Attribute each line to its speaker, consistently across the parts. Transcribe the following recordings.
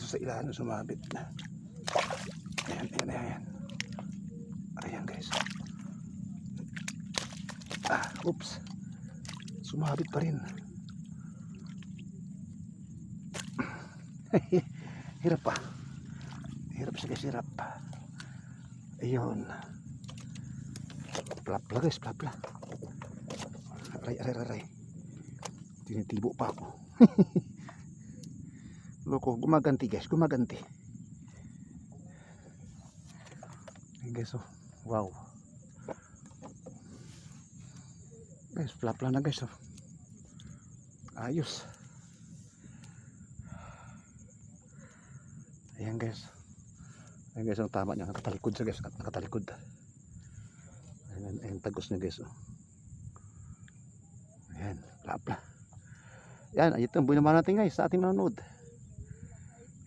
Speaker 1: sa ilalim sumabit na. Ayan. Ayan guys. Oops. Sumabit pa rin. Hirap pa. Hirap siya guys, hirap. Ayun. Plapla guys, plapla. Aray. Tinitibo pa ako. Loko, gumaganti guys, gumaganti. Ayan guys, oh. Wow. Guys, plapla na guys, oh. Ayos. Ayan guys. Ayan guys, ang tama niya, nakatalikod siya guys, nakatalikod. Ayan tagos niya guys, oh. Ayan, plapla. Yan, ito ang buhay naman natin guys sa ating manonood.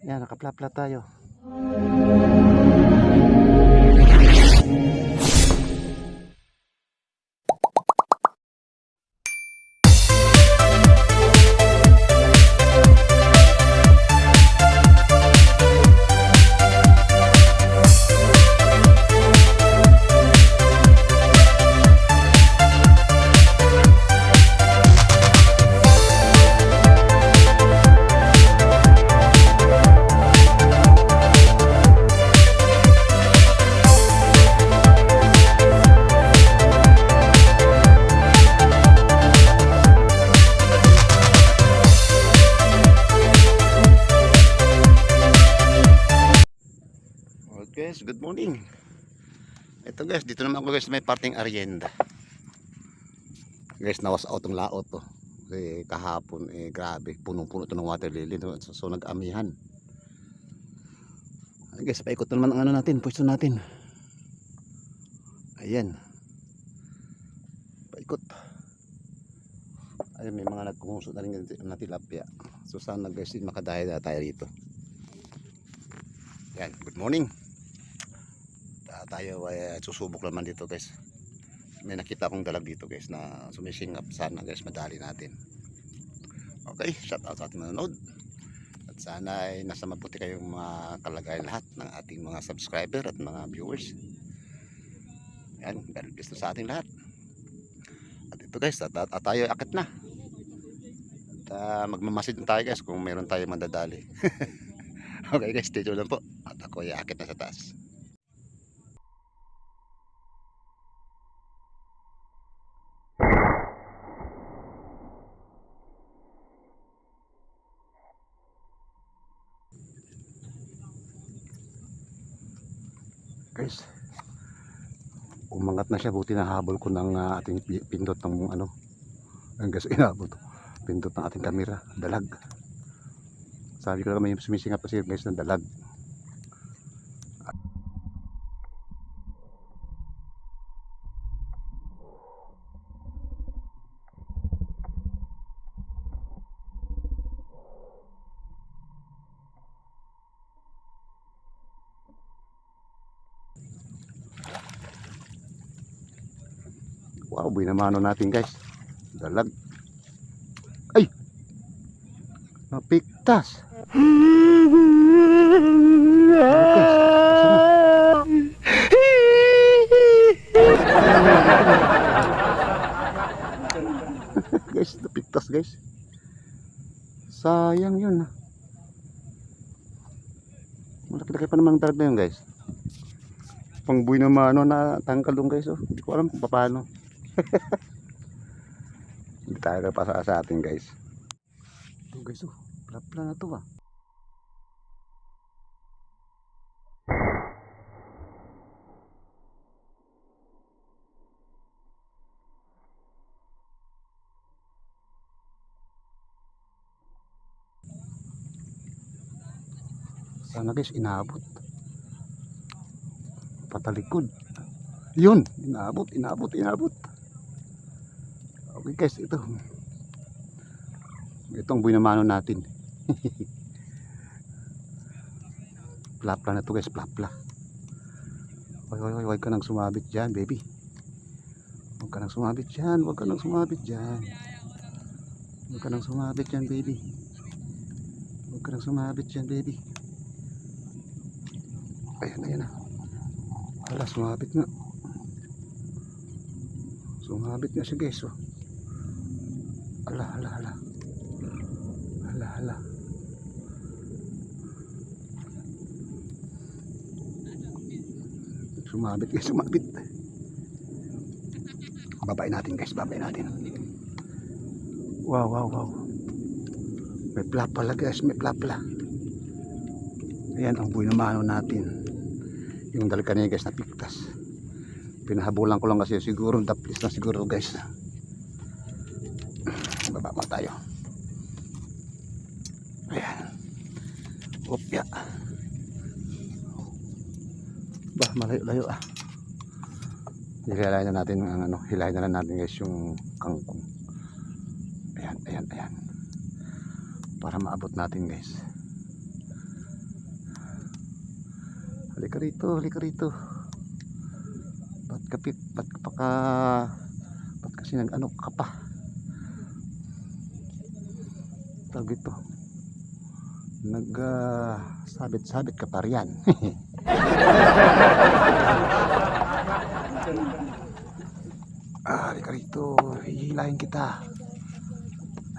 Speaker 1: Yan, nakaplapla tayo. Guys, good morning. Ito guys, dito naman ako guys may parting Arienda. Guys, nawas out ang laot to. Kasi kahapon grabe, punong-puno to ng water lily. So nag-amihan. Guys, paikot naman ang ano natin, pwesto natin. Ayan. Paikot. Ayan, may mga nagkumusot na rin na tilapia. So sana guys, makadaya tayo dito. Ayan, good morning. Tayo ay susubok naman dito guys. May nakita akong dalag dito guys na sumisingap. Sana guys madali natin. Okay, shout out sa ating manonood. At sana ay nasa mabuti kayong mga kalagayan lahat ng ating mga subscriber at mga viewers. Yan, God bless sa ating lahat. At ito guys, at tayo akit na. At magmamasid tayo guys kung meron tayo mandadali. Okay guys, stay tuned lang po. At ako ay akit na sa taas. Guys, umangat na siya, buti na habol ko ng ating pindot ng ano. Ang guys, inabot pindot ng ating camera, dalag. Sabi ko na may sumisingap kasi guys ng dalag. Wow, binamano natin guys. Dalag. Ay! Napiktas. Guys, napiktas guys. Sayang yun. Malaki-laki pa naman ang dalag na yun guys. Pangbuhay na mano na tangkal dun guys. Oh. Hindi ko alam kung paano. Hindi tayo kapasa sa atin guys. Ito guys, oh, plapla na to ah. Sana guys inabot. Patalikod. Yun, inabot. Okay guys, ito ang buhay na mano natin. Plapla na to guys, plapla. Huwag ka nang sumabit dyan baby. Huwag ka nang sumabit dyan baby. Ayan, ayan na. Hala, sumabit nga. Sumabit nga siya guys. Oh. Hala, hala, hala. Hala, hala. Sumabit guys, sumabit. Babain natin guys, babain natin. Wow, wow, wow. May plapala guys, may plapala. Ayan ang buhay na mano natin. Yung dal kanina guys na piktas. Pinahabulan ko lang kasi siguro daplis na siguro guys. Baba pa tayo. Ayan. Opya. Bah, malayo-layo ah. Hilahin na natin ang ano, hilahin na natin guys yung kangkong. Ayan, ayan, ayan. Para maabot natin guys. Halika rito, halika rito. Ba't kapit, ba't kasi nag ano ka pa? Tawag ito. Sabit-sabit ka pa riyan. Halika rito, hihilahin kita.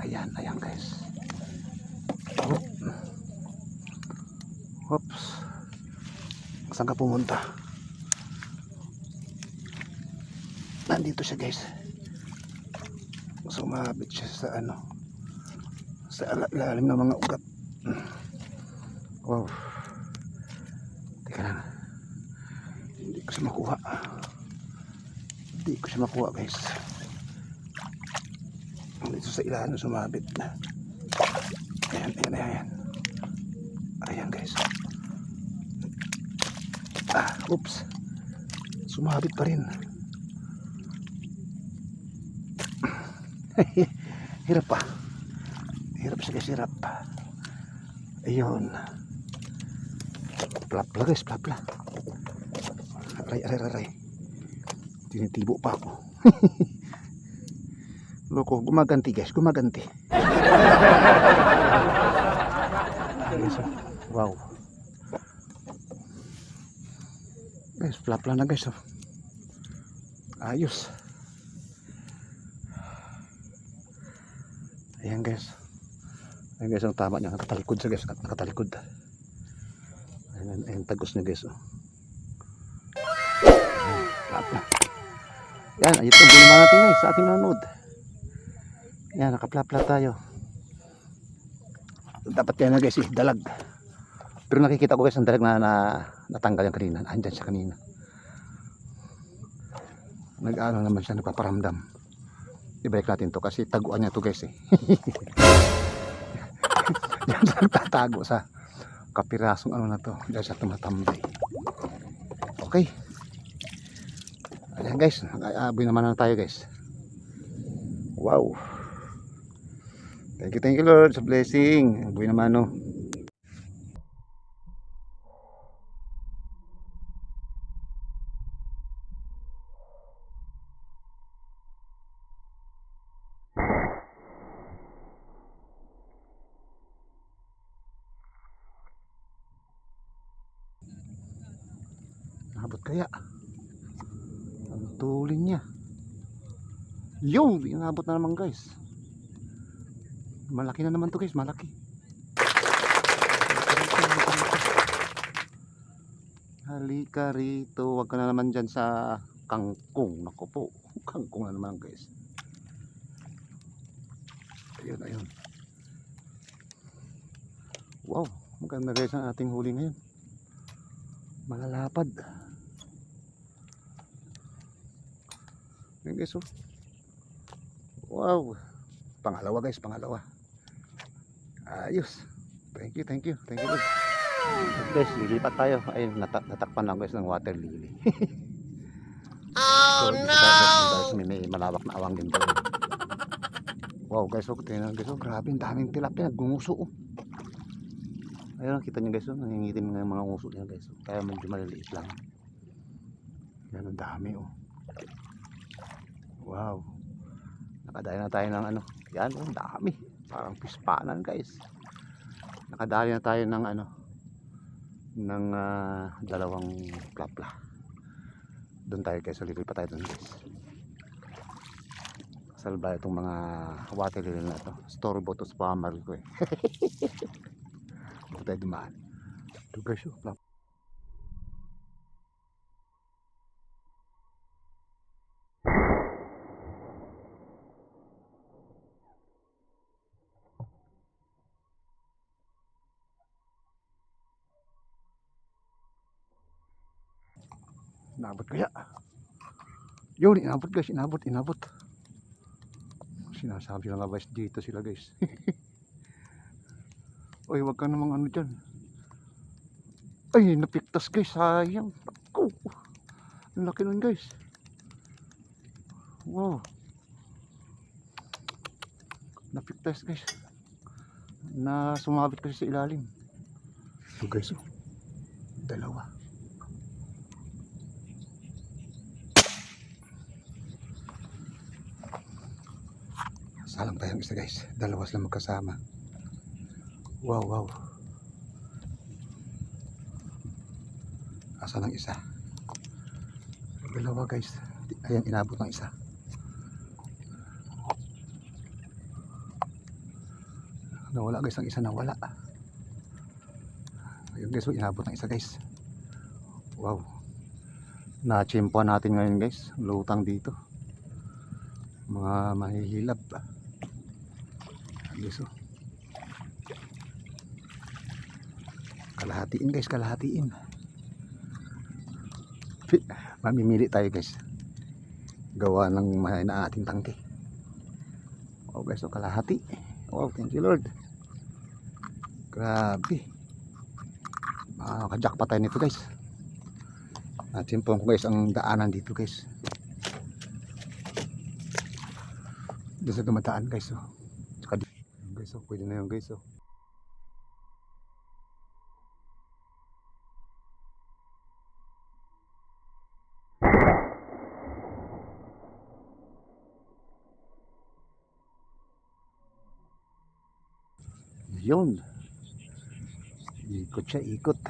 Speaker 1: Ayan, ayan guys. Oops. Saan ka pumunta? Nandito siya guys. Sumabit siya sa ano, sa ilalim ng mga ugat. Wow. Teka lang. Hindi ko siya makuha. Hindi ko siya makuha guys. Nandito sa ilalim sumabit. Ayan, ayan, ayan. Ayan guys. Oops. Sumabit pa rin. Hirap pa. Hirap siya guys, hirap. Ayun. Plapla guys, plapla. Aray, aray, aray. Tinitibo pa ako. Loko, gumaganti guys, gumaganti. Wow. Guys, plapla na guys. Oh. Ayos. Ayan guys. Ayan guys, ang tama niya. Nakatalikod siya guys. Nakatalikod. Ayan, ayan tagos niya guys. Oh. Ayan, plapla. Yan, ayun ang binama natin guys sa ating nanonood. Yan, nakaplapla tayo. Dapat kaya na guys dalag. Pero nakikita ko guys ang dalag na natanggal yung kanina. Andyan siya kanina. Nag-ano naman siya, nagpaparamdam. I-break natin to kasi taguan niya to guys eh. Diyan siya nagtatago sa kapirasong ano na to. Diyan siya tumatambay. Okay. Ayan guys, nag-aaboy naman na tayo guys. Wow. Thank you Lord sa blessing. Aboy naman no. Nakabot kaya? Ang tuling niya. Yung inabot na naman guys. Malaki na naman to guys, malaki. Halika rito, wag ka na naman dyan sa kangkong. Naku po, kangkong na naman guys. Ayun, ayun. Wow, maganda guys ang ating huli ngayon. Malalapad. Ayun guys oh. Wow. Pangalawa guys, pangalawa. Ayos. Thank you Lord. Guys, lilipat tayo. Ayun, natakpan lang guys ng water lily. Oh so, no! May malawak na awang din doon. Wow guys, oh, tingnan guys, oh, grabe, daming tilapia, nagngunguso oh. Ayun, kita nyo guys, oh, nangingitim ng mga nguso niya guys. Oh. Kaya medyo maliliit lang. Yan, ang dami oh. Wow. Nakadali na tayo ng ano. Yan, oh, dami. Parang pispanan guys. Nakadali na tayo ng ano, ng dalawang plapla. Doon tayo guys, ulit pa tayo doon guys. Salba itong mga water lily na to. Storbo to spammer ko eh. Dito tayo dumaan. Ito guys, plapla. Inabot kaya? Yun, inabot guys, inabot. Sinasabi na nga guys, dito sila guys. Oy, wag ka namang ano dyan. Ay, napiktas guys, sayang. Ako. Ang laki nun guys. Wow. Napiktas guys. Na sumabit kasi sa ilalim. So guys, oh. Dalawa. Salang tayong isa guys, dalawa sila magkasama. Wow. Asa ng isa? Dalawa guys. Ayan, inabot ng isa. Nawala guys, ang isa nawala. Ayun guys, inabot ng isa guys. Wow. Na-chimpuan natin ngayon guys, lutang dito. Mga mahihilab. Guys, oh. Kalahatiin guys, kalahatiin. Mamimili tayo guys. Gawa ng mahay na ating tangke. Oh guys, oh, kalahati. Oh, thank you Lord. Grabe. Kajak pa tayo nito guys. Natimpong ko guys ang daanan dito guys. Doon sa dumadaan guys, oh. Guys, oh, pwede na yun guys, oh. Yun. Ikot siya, ikot.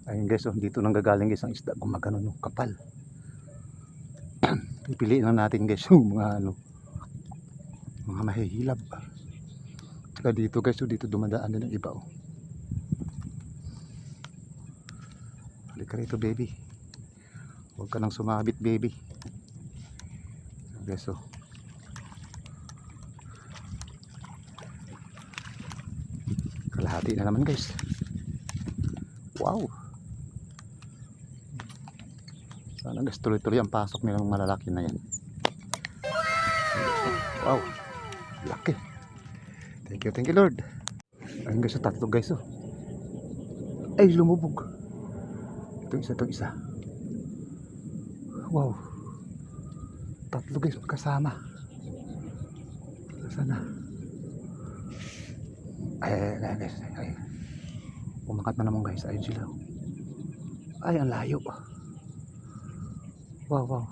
Speaker 1: Ayun guys, oh, dito nang gagaling guys ang isda, gumagano no, kapal. Pipiliin na natin guys yung mga mga mahihilab. Tsaka dito guys, so dito dumadaan din ang iba, oh. Halika rito baby, huwag ka nang sumabit baby. Guys, oh. Kalahati na naman guys. Wow. Sana guys, tuloy-tuloy ang pasok nilang malalaki na yan. Wow, laki. Thank you Lord. Ayun guys, tatlo guys, oh. Ay, lumubog. Itong isa. Wow. Tatlo guys, magkasama. Sana. Ay guys, ay. Umakat na naman guys, ayun sila. Ay, ang layo. Wow.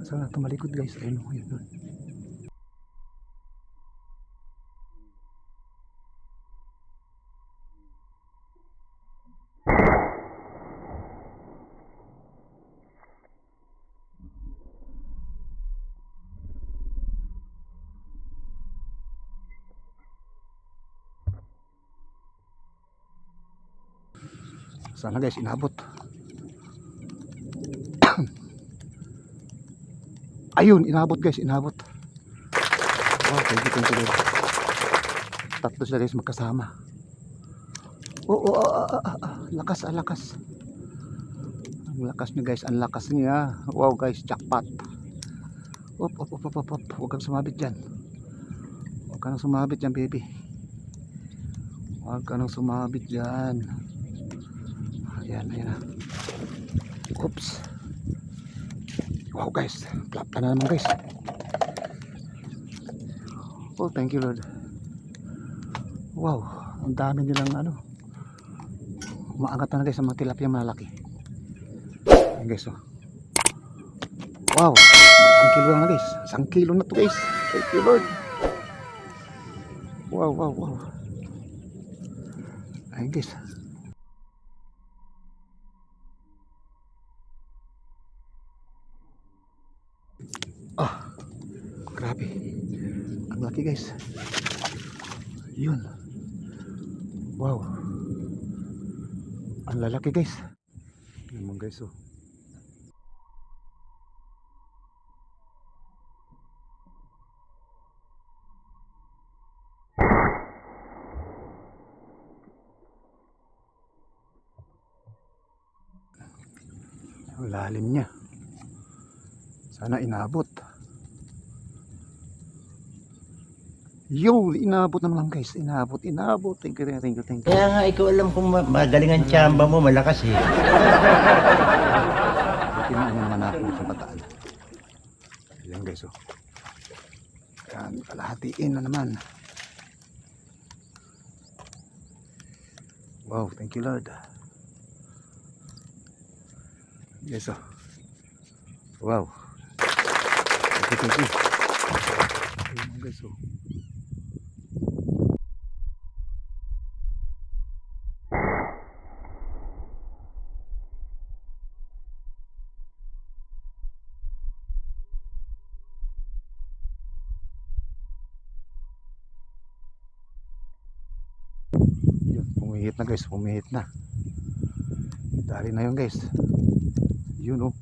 Speaker 1: Sana tumalikod guys, ayun, ayun. Sana guys, inabot. Ayun, inabot guys, inabot. Wow, thank you Lord. Tatlo sila guys magkasama. Lakas. Ang lakas niya guys, ang lakas niya. Wow guys, jackpot. Huwag kang sumabit dyan. Huwag ka nang sumabit dyan baby. Huwag ka nang sumabit dyan. Ayan na. Oops. Wow guys, plapla na naman guys. Oh, thank you Lord. Wow, ang dami nilang umaangat na guys ang mga tilapia malaki. Ayan guys, oh. Wow, 1 kilo na guys. 1 kilo na to guys. Thank you Lord. Wow. Ayun guys. Ah, grabe. Ang laki guys. Yun. Wow. Ang lalaki guys. Naman guys oh. Ang lalim niya. Sana inabot. Yo, inabot naman guys. Inabot. Thank you.
Speaker 2: Kaya nga, ikaw alam kung magaling ang tsamba mo, malakas eh.
Speaker 1: Tinaan naman ako sa bataan. Ayan guys oh. Ayan, kalahatiin na naman. Wow, thank you Lord. Yes oh. Wow. Thank you. Ayan guys oh. Yun, pumihit na guys, pumihit na. Dali na yun guys. Yun oh.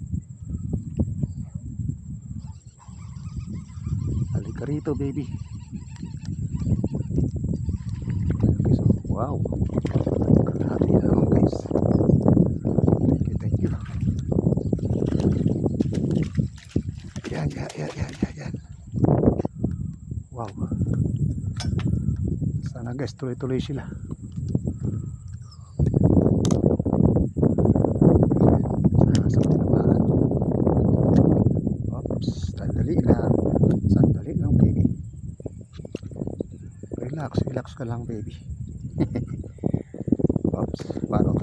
Speaker 1: Halika rito baby. Guys, oh. Wow. Kalahati na naman guys. Thank you. Yan. Wow. Sana guys, tuloy-tuloy sila. Sandali lang baby. Relax ka lang baby. Oops, paano.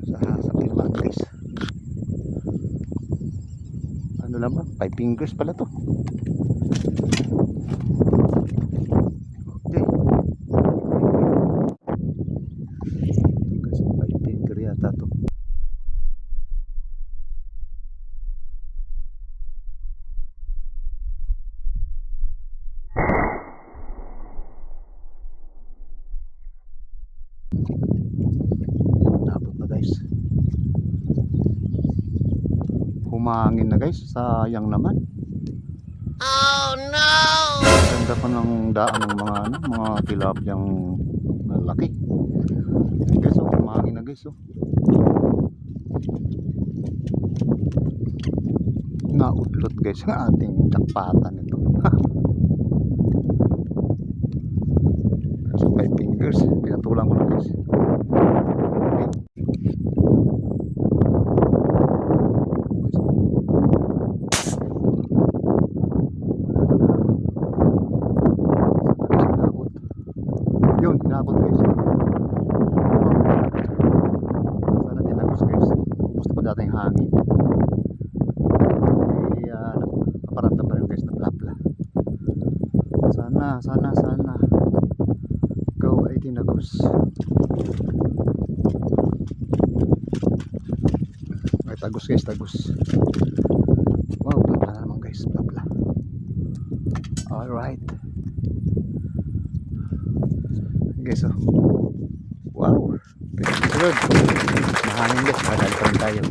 Speaker 1: Sabi naman guys. Ano lang ba? 5 fingers pala to. Okay. Guys, 5 finger yata to. Nabot na guys. Humangin na guys. Sayang naman.
Speaker 2: Oh no!
Speaker 1: Ganda pa ng daan ng mga tilapiyang malaki. Guys, oh, humangin na guys. Oh. Naudlot guys ang ating jakpatan nito. So 5 fingers. Pinatulang ko na guys. Yun, inabot guys. Sana tinagos guys. Gusto pa dating hangin. Napaparamdam pa rin guys na plapla. Sana ikaw ay tinagos. Ay tagos guys, tagos. Wow, plapla na naman guys, plapla. Alright guys, oh. Wow, good. Mahangin guys, makadali pa rin tayo.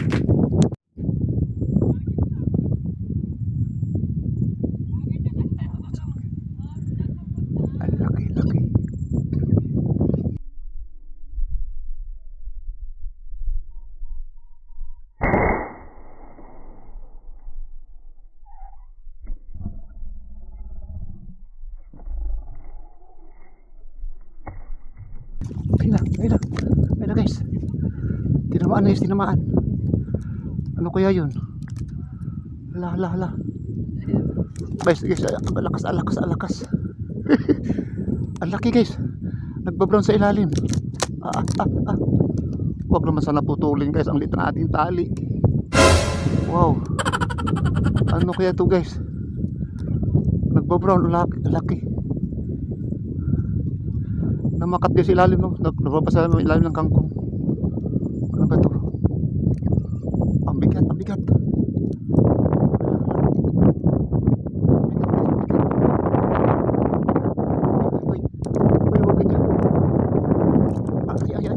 Speaker 1: Ang laki. Ayun na guys. Tinamaan. Ano kaya yun? Hala. Guys, alakas. Ang laki guys. Nagbabrown sa ilalim. Huwag naman sana putulin guys. Ang liit na ating tali. Wow. Ano kaya to guys? Nagbabrown. Laki. Namakat guys sa ilalim, no? Nababa sa ilalim ng kangkong. Ano ba to? Ang bigat, ang bigat. Uy, uy, huwag ganyan. Ay.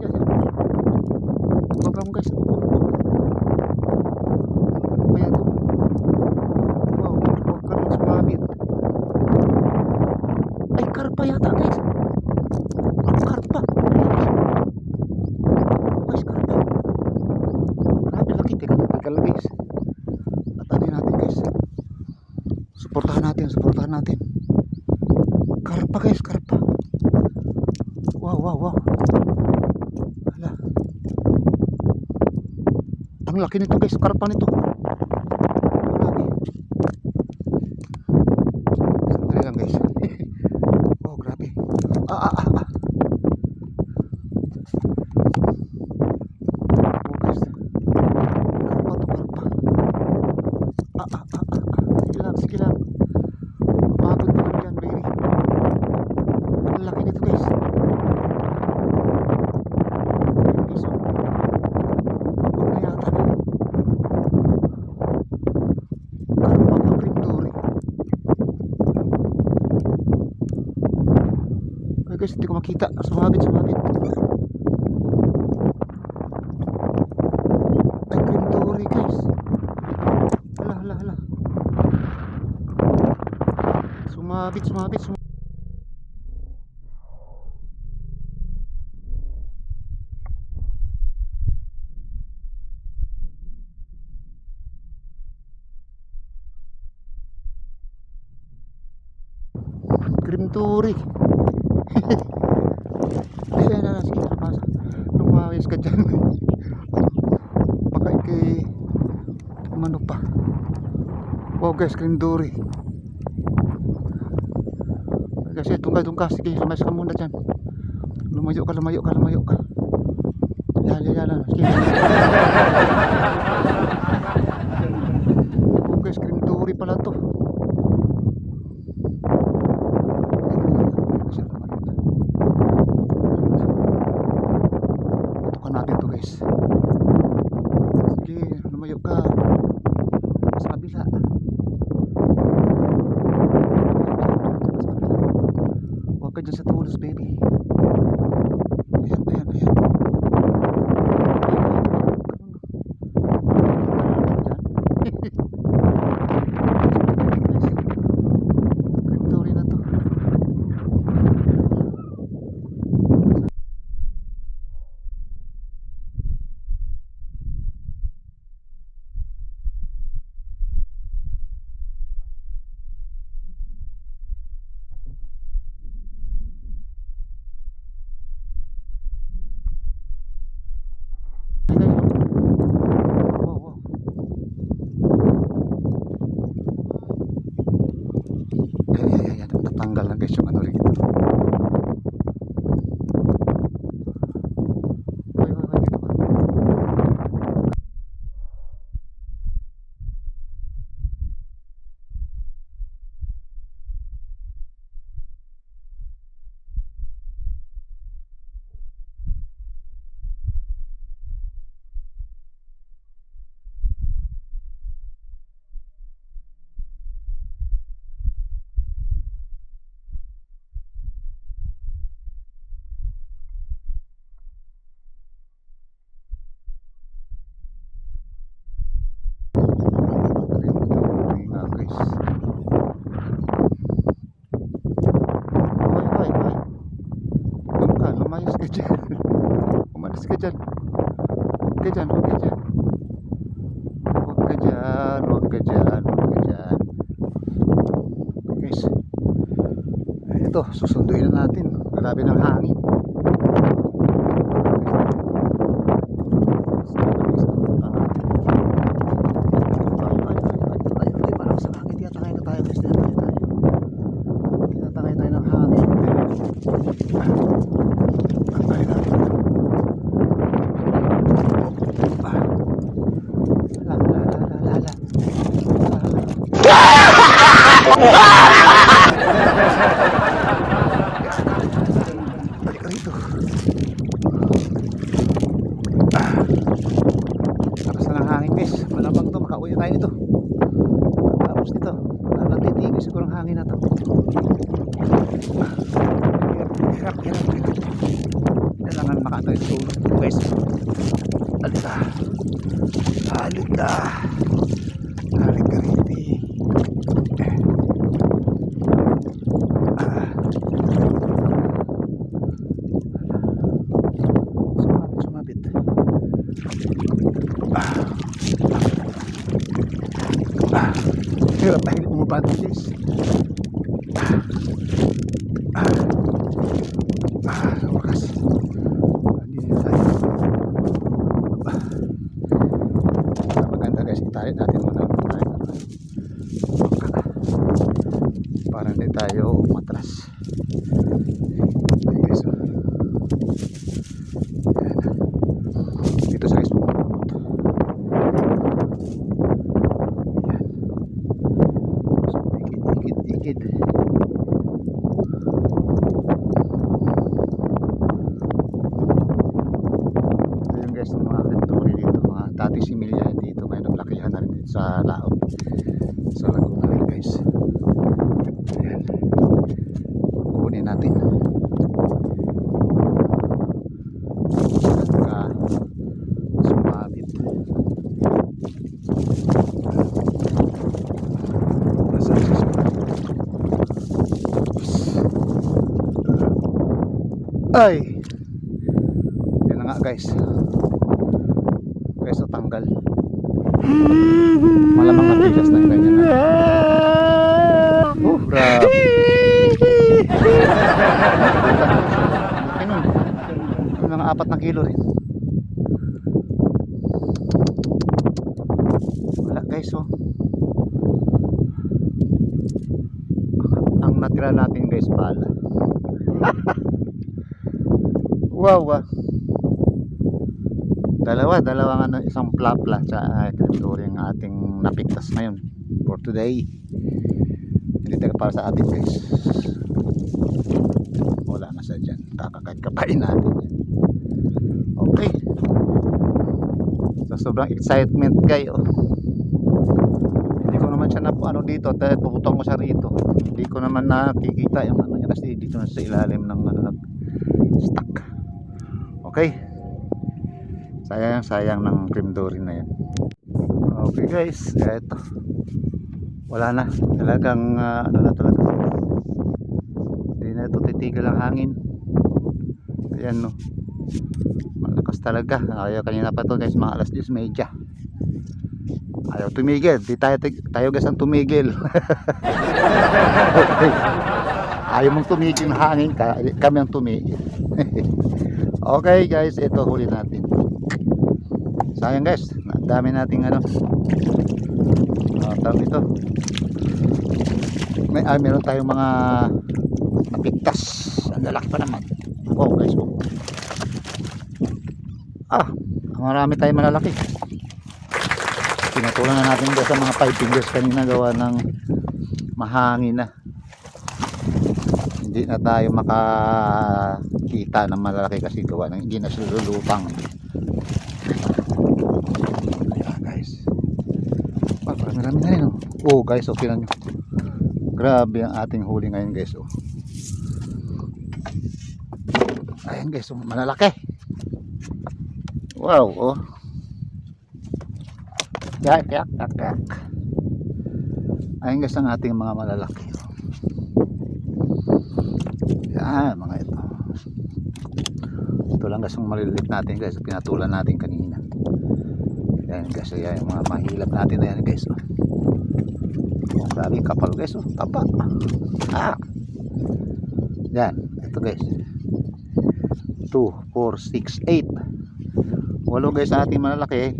Speaker 1: Huwag lang guys. Kaya to. Wow, huwag ka lang sumabit. Ay, karpa yata guys. Karpa. Guys, karpa. Grabe laki. Teka lang guys. At ano natin guys. Suportahan natin. Karpa guys, karpa. Wow. Hala. Ang laki nito guys, karpa nito. Grabe. Sandali lang guys. Wow, grabe. Oh guys. Karpa to, karpa. Sige lang. Mapagod ka lang dyan, baby. Ang laki nito guys. Ayan, guys, oh. Pagod na yata. Karpa pa, Grindori. Ay guys, hindi ko makita. Sumabit. Ay, Grindori guys. Hala. Sumabit. Grindori. Ayan na, sige, lumayas ka dyan. Baka ikay umano pa. Wow guys, Grindori. Kasi doon ka, sige, lumayas ka muna dyan. Lumayo ka. Yan. Sige. Wow guys, Grindori pala to. Tukan natin to guys. Sige, lumayo ka sa kabila. Huwag ka dyan sa tulos, baby. Ayan. Grindori na to. Wow. Ayan. Natanggal na guys yung ano rito. Hoy, dito ka. Grindori nga guys. Hoy. Doon ka, lumayas ka dyan. Umalis ka dyan. Huwag ka dyan. Guys, ito, susunduin na natin. Grabe ng hangin. Parang sa langit yata tayo guys. Tinatangay tayo ng hangin. Pantay natin. Balik ka rin. siguro ang hangin na to. Hirap. Kailangan makatay sa ulo guys. Halika rito. Sumabit. Hirap dahil umabot guys. Wakas. Hindi na tayo. Maganda guys, italit natin muna para hindi tayo matras. Ayan guys. Dito sa guys pumapot. Ayan. So, ikid. Guys, ng mga pintori dito, mga dati similya dito, may naglakihan na rin dito sa laot, sa Laguna rin guys. Ayan, kunin natin ka sumabit. Ay, yun na nga guys. So tanggal. Malamang natigas na yung ganyan na. Oh, grabe. Ayun. Mga 4 na kilo rin. Wala guys, oh. Ang natira natin guys, pala. Wow. Dalawang ano, isang plapla sa yung ating napiktas ngayon for today. Hindi tayo para sa atin guys. Wala na sa dyan. Kakakain natin yan. Okay. So sobrang excitement kayo. Hindi ko naman siya dito. Puputong ko siya rito. Hindi ko naman nakikita yung ano niya kasi dito na sa ilalim ng stock. Okay. Sayang ng cream dory na yan. Okay guys, eto. Wala na. Talagang ano na talaga. Hindi na ito titigil ang hangin. Ayan no. Malakas talaga. Ayaw kanina pa to guys, mga alas 10:30. Ayaw tumigil. Di tayo guys ang tumigil. Okay. Ayaw mong tumigil ng hangin, kami ang tumigil. Okay guys, ito huli natin. Sayang guys, dami nating tawag ito. Meron tayong mga napiktas. Ang lalaki pa naman. Oh guys, oh. Marami tayong malalaki. Pinatulan na natin guys sa mga 5 fingers kanina gawa ng mahangin na. Hindi na tayo makakita ng malalaki kasi gawa ng hindi na silulutang. Marami na rin, oh. Oh guys, okay na nyo. Grabe ang ating huli ngayon guys, oh. Ayan guys, oh, malalaki. Wow, oh. Yak. Ayan guys ang ating mga malalaki, oh. Yan, mga ito. Ito lang guys ang maliliit natin guys, pinatulan natin kanina. Yan guys, yan yung mga mahilap natin na yan guys, oh. Oh, grabe kapal guys, oh, taba. Yan, ito guys. 2, 4, 6, 8. 8 guys sa ating malalaki.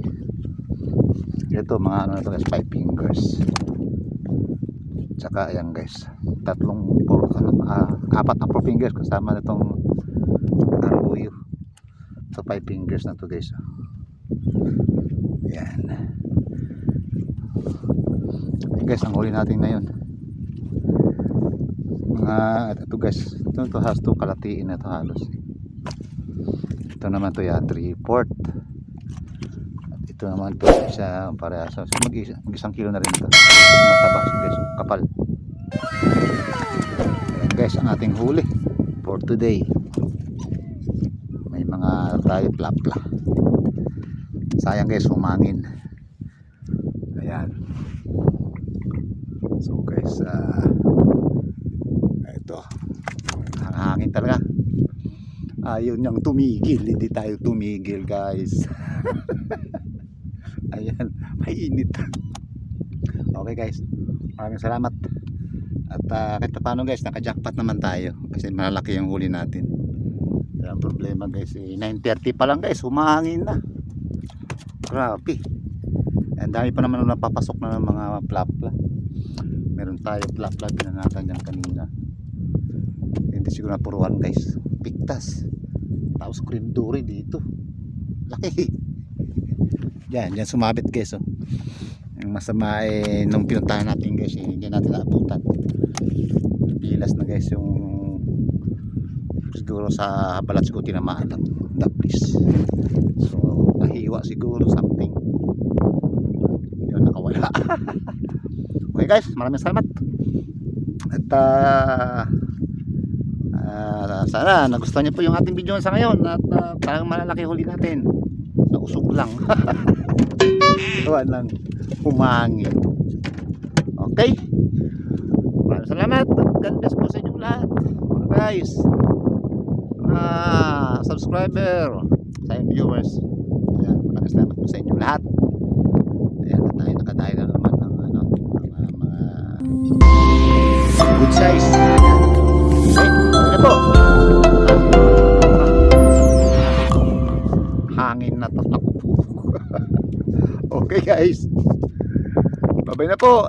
Speaker 1: Ito mga ano na ito guys, 5 fingers. Tsaka ayan guys, 4 na 4 fingers kasama nitong aruyo. So 5 fingers na to guys. Yan. Guys, ang huli natin ngayon mga ito guys, ito has to kalatiin na ito halos. Ito naman to ya 3/4. At ito naman to isa parehas. So, mag-1 kilo na rin ito. Mataba siya guys, kapal. Ayan guys, ang ating huli for today. May mga tayo plapla. Sayang guys, humangin. Ayan. So guys, ito. Ang hangin talaga. Ayaw niyang tumigil. Hindi tayo tumigil guys. Ayan, mainit. Okay guys, maraming salamat. At kahit paano guys, naka-jackpot naman tayo. Kasi malalaki yung huli natin. Kaya ang problema guys, 9:30 pa lang guys, humahangin na. Grabe. Ang dami pa naman napapasok na ng mga plapla. Meron tayo plapla binanatan dyan kanina. Hindi siguro napuruan guys. Piktas. Tapos cream dory dito. Laki. Yan sumabit guys. Oh. Ang masama nung pinuntahan natin guys, hindi natin naabutan. Pilas na guys yung siguro sa balat siguro tinamaan ng daplis. So nahiwa siguro something. Yun, nakawala. Okay guys, maraming salamat. At sana nagustuhan niyo po yung ating video sa ngayon. At talagang malalaki huli natin. Nausog lang. Tuwan lang. Humangin. Okay. Maraming salamat. God bless po sa inyong lahat. Mga guys. Subscriber. Sa inyong viewers. Ayan, maraming salamat po sa inyong lahat. Ayan, tayo nakadayo na naman ng mga good size. Ayan. Okay. Ayan po. Hangin na to. Okay guys. Bye-bye na po.